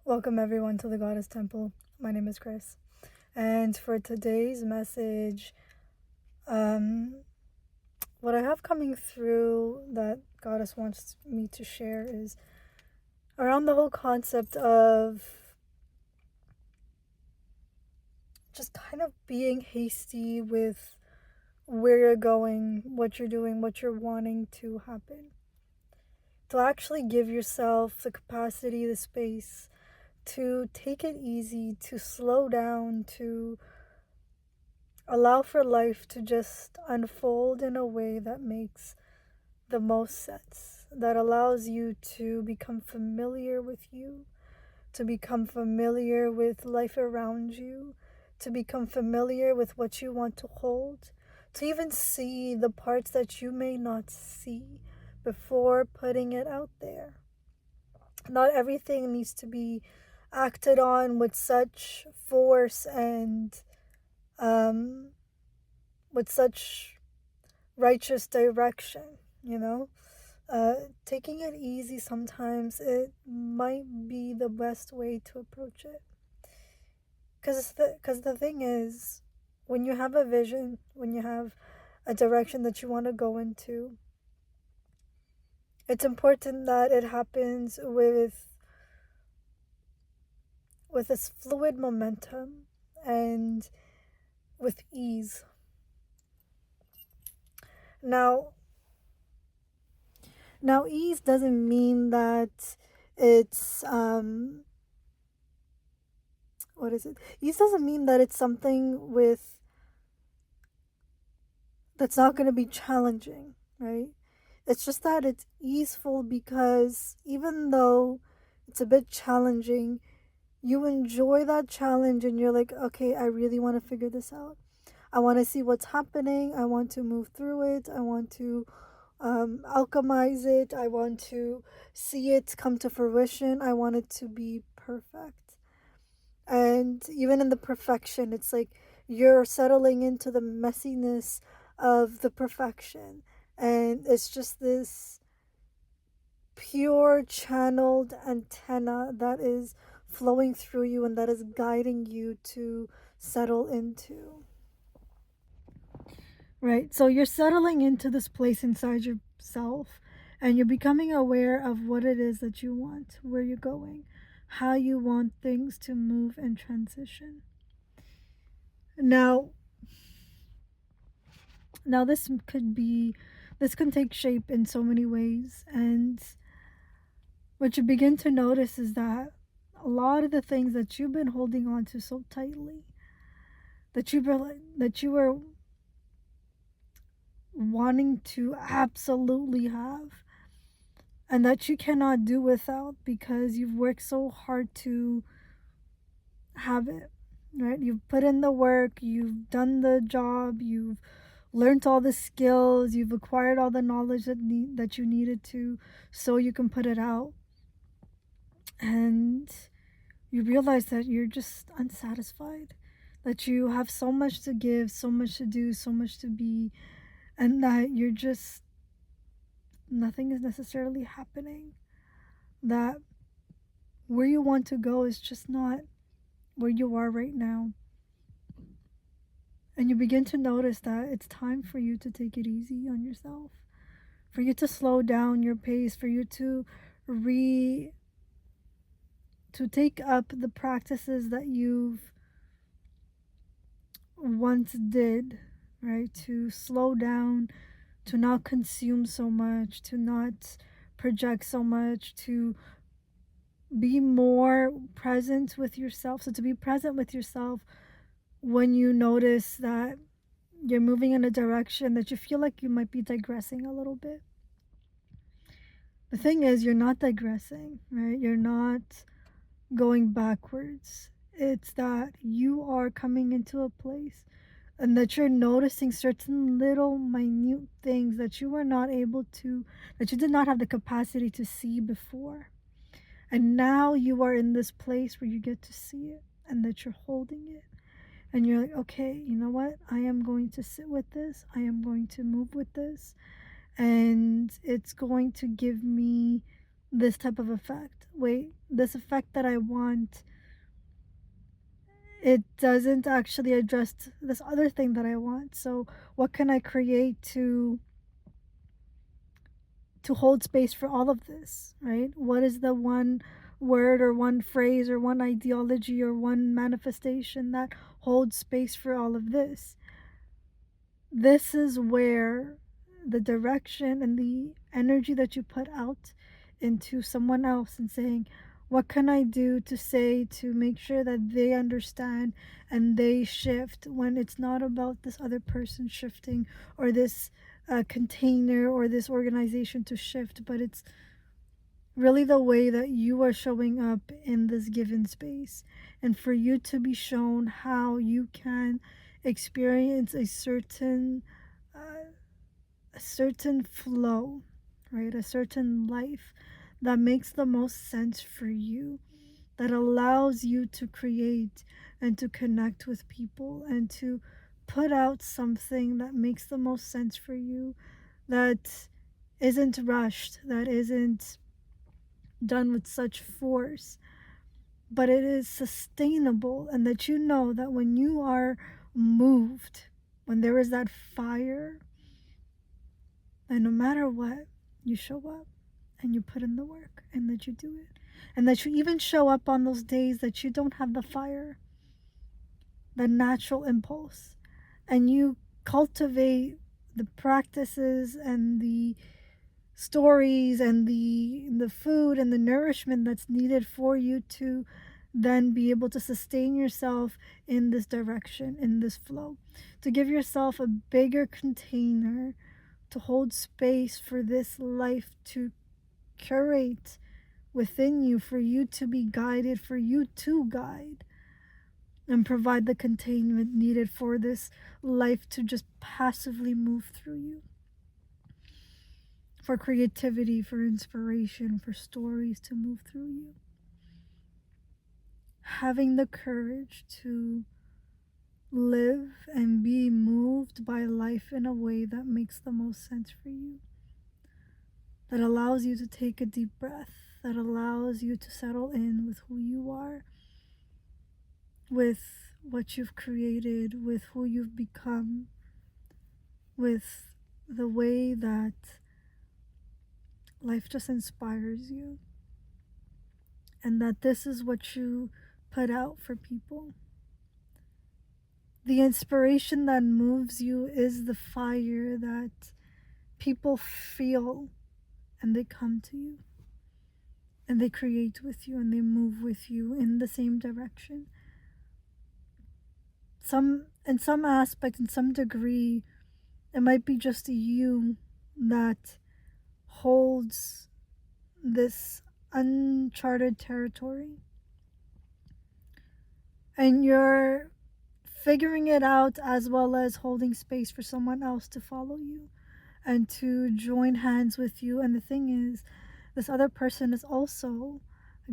Welcome everyone to the Goddess Temple. My name is Chris. And for today's message, what I have coming through that Goddess wants me to share is around the whole concept of just kind of being hasty with where you're going, what you're doing, what you're wanting to happen. To actually give yourself the capacity, the space to take it easy, to slow down, to allow for life to just unfold in a way that makes the most sense, that allows you to become familiar with you, to become familiar with life around you, to become familiar with what you want to hold, to even see the parts that you may not see before putting it out there. Not everything needs to be acted on with such force and with such righteous direction, you know? Taking it easy sometimes, it might be the best way to approach it. Because the thing is, when you have a vision, when you have a direction that you want to go into, it's important that it happens with this fluid momentum and with ease. Now ease doesn't mean that it's what is it? Ease doesn't mean that it's something with that's not going to be challenging, right? It's just that it's easeful because even though it's a bit challenging, you enjoy that challenge and you're like, okay, I really want to figure this out. I want to see what's happening. I want to move through it. I want to alchemize it. I want to see it come to fruition. I want it to be perfect. And even in the perfection, it's like you're settling into the messiness of the perfection. And it's just this pure channeled antenna that is flowing through you and that is guiding you to settle into. Right. So you're settling into this place inside yourself and you're becoming aware of what it is that you want, where you're going, how you want things to move and transition. Now this can take shape in so many ways, and what you begin to notice is that a lot of the things that you've been holding on to so tightly, that you were wanting to absolutely have, and that you cannot do without because you've worked so hard to have it, right? You've put in the work, you've done the job, you've learned all the skills, you've acquired all the knowledge that you needed to, so you can put it out. And you realize that you're just unsatisfied, that you have so much to give, so much to do, so much to be, and that you're just, nothing is necessarily happening. That where you want to go is just not where you are right now. And you begin to notice that it's time for you to take it easy on yourself, for you to slow down your pace, for you to take up the practices that you've once did, right? To slow down, to not consume so much, to not project so much, to be more present with yourself. So to be present with yourself when you notice that you're moving in a direction that you feel like you might be digressing a little bit. The thing is, you're not digressing, right? You're not going backwards. It's that you are coming into a place and that you're noticing certain little minute things that you were not able to, that you did not have the capacity to see before. And now you are in this place where you get to see it and that you're holding it. And you're like, okay, you know what? I am going to sit with this. I am going to move with this. And it's going to give me this type of effect. wait, this effect that I want, it doesn't actually address this other thing that I want. So what can I create to hold space for all of this, right? What is the one word or one phrase or one ideology or one manifestation that holds space for all of this? This is where the direction and the energy that you put out into someone else and saying, what can I do to say to make sure that they understand and they shift, when it's not about this other person shifting or this container or this organization to shift, but it's really the way that you are showing up in this given space, and for you to be shown how you can experience uh, a certain flow, right? A certain life that makes the most sense for you, that allows you to create and to connect with people and to put out something that makes the most sense for you, that isn't rushed, that isn't done with such force, but it is sustainable, and that you know that when you are moved, when there is that fire, and no matter what, you show up and you put in the work and that you do it. And that you even show up on those days that you don't have the fire, the natural impulse, and you cultivate the practices and the stories and the food and the nourishment that's needed for you to then be able to sustain yourself in this direction, in this flow, to give yourself a bigger container to hold space for this life to curate within you, for you to be guided, for you to guide and provide the containment needed for this life to just passively move through you, for creativity, for inspiration, for stories to move through you. Having the courage to live and be moved by life in a way that makes the most sense for you, that allows you to take a deep breath, that allows you to settle in with who you are, with what you've created, with who you've become, with the way that life just inspires you, and that this is what you put out for people. The inspiration that moves you is the fire that people feel, and they come to you and they create with you and they move with you in the same direction. In some aspect, in some degree, it might be just you that holds this uncharted territory, and you're figuring it out, as well as holding space for someone else to follow you and to join hands with you. And the thing is, this other person is also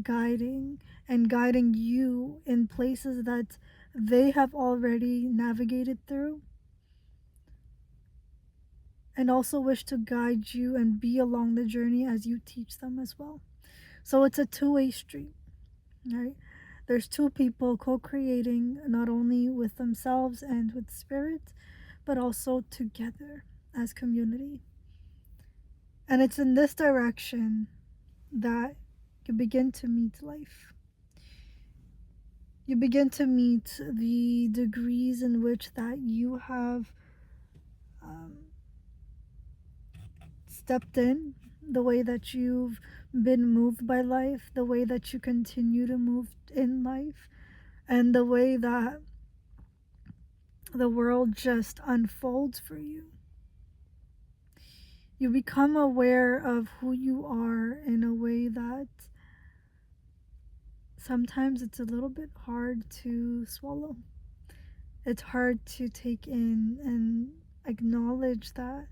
guiding you in places that they have already navigated through, and also wish to guide you and be along the journey as you teach them as well. So it's a two-way street, right? There's two people co-creating, not only with themselves and with spirit, but also together as community. And it's in this direction that you begin to meet life. You begin to meet the degrees in which that you have stepped in, the way that you've been moved by life, the way that you continue to move in life, and the way that the world just unfolds for you. You become aware of who you are in a way that sometimes it's a little bit hard to swallow. It's hard to take in and acknowledge that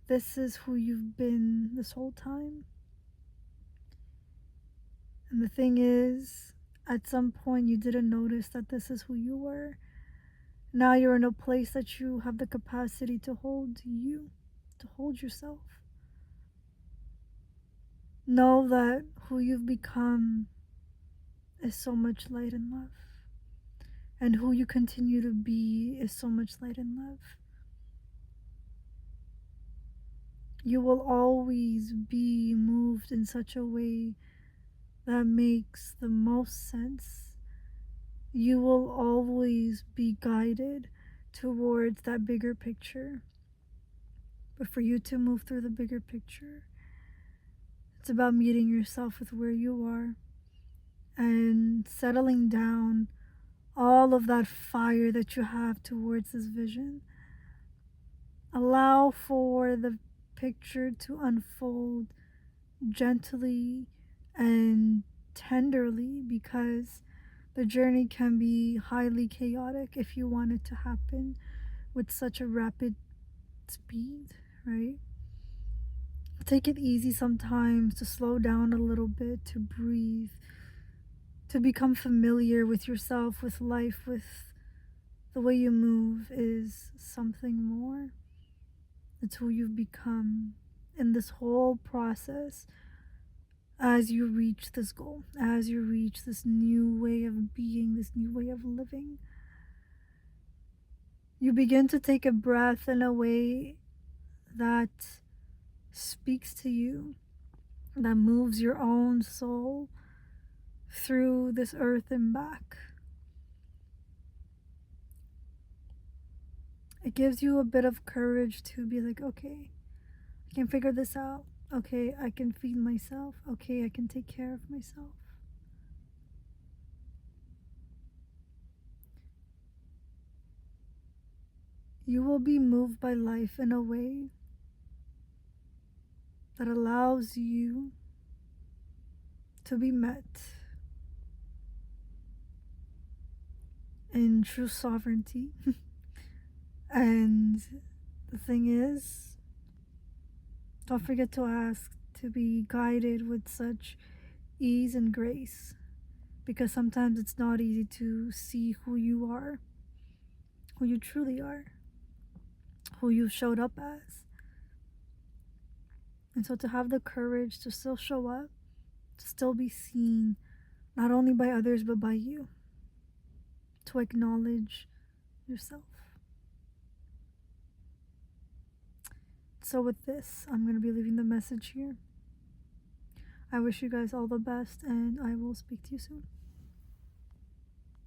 this is who you've been this whole time. And the thing is, at some point you didn't notice that this is who you were. Now you're in a place that you have the capacity to hold you, to hold yourself. Know that who you've become is so much light and love. And who you continue to be is so much light and love. You will always be moved in such a way that makes the most sense. You will always be guided towards that bigger picture. But for you to move through the bigger picture, it's about meeting yourself with where you are and settling down all of that fire that you have towards this vision. Allow for the picture to unfold gently and tenderly, because the journey can be highly chaotic if you want it to happen with such a rapid speed, right? Take it easy sometimes, to slow down a little bit, to breathe, to become familiar with yourself, with life, with the way you move is something more. It's who you've become in this whole process as you reach this goal, as you reach this new way of being, this new way of living. You begin to take a breath in a way that speaks to you, that moves your own soul through this earth and back. It gives you a bit of courage to be like, okay, I can figure this out. Okay, I can feed myself. Okay, I can take care of myself. You will be moved by life in a way that allows you to be met in true sovereignty. And the thing is, don't forget to ask to be guided with such ease and grace, because sometimes it's not easy to see who you are, who you truly are, who you showed up as. And so to have the courage to still show up, to still be seen, not only by others but by you, to acknowledge yourself. So with this, I'm going to be leaving the message here. I wish you guys all the best, and I will speak to you soon.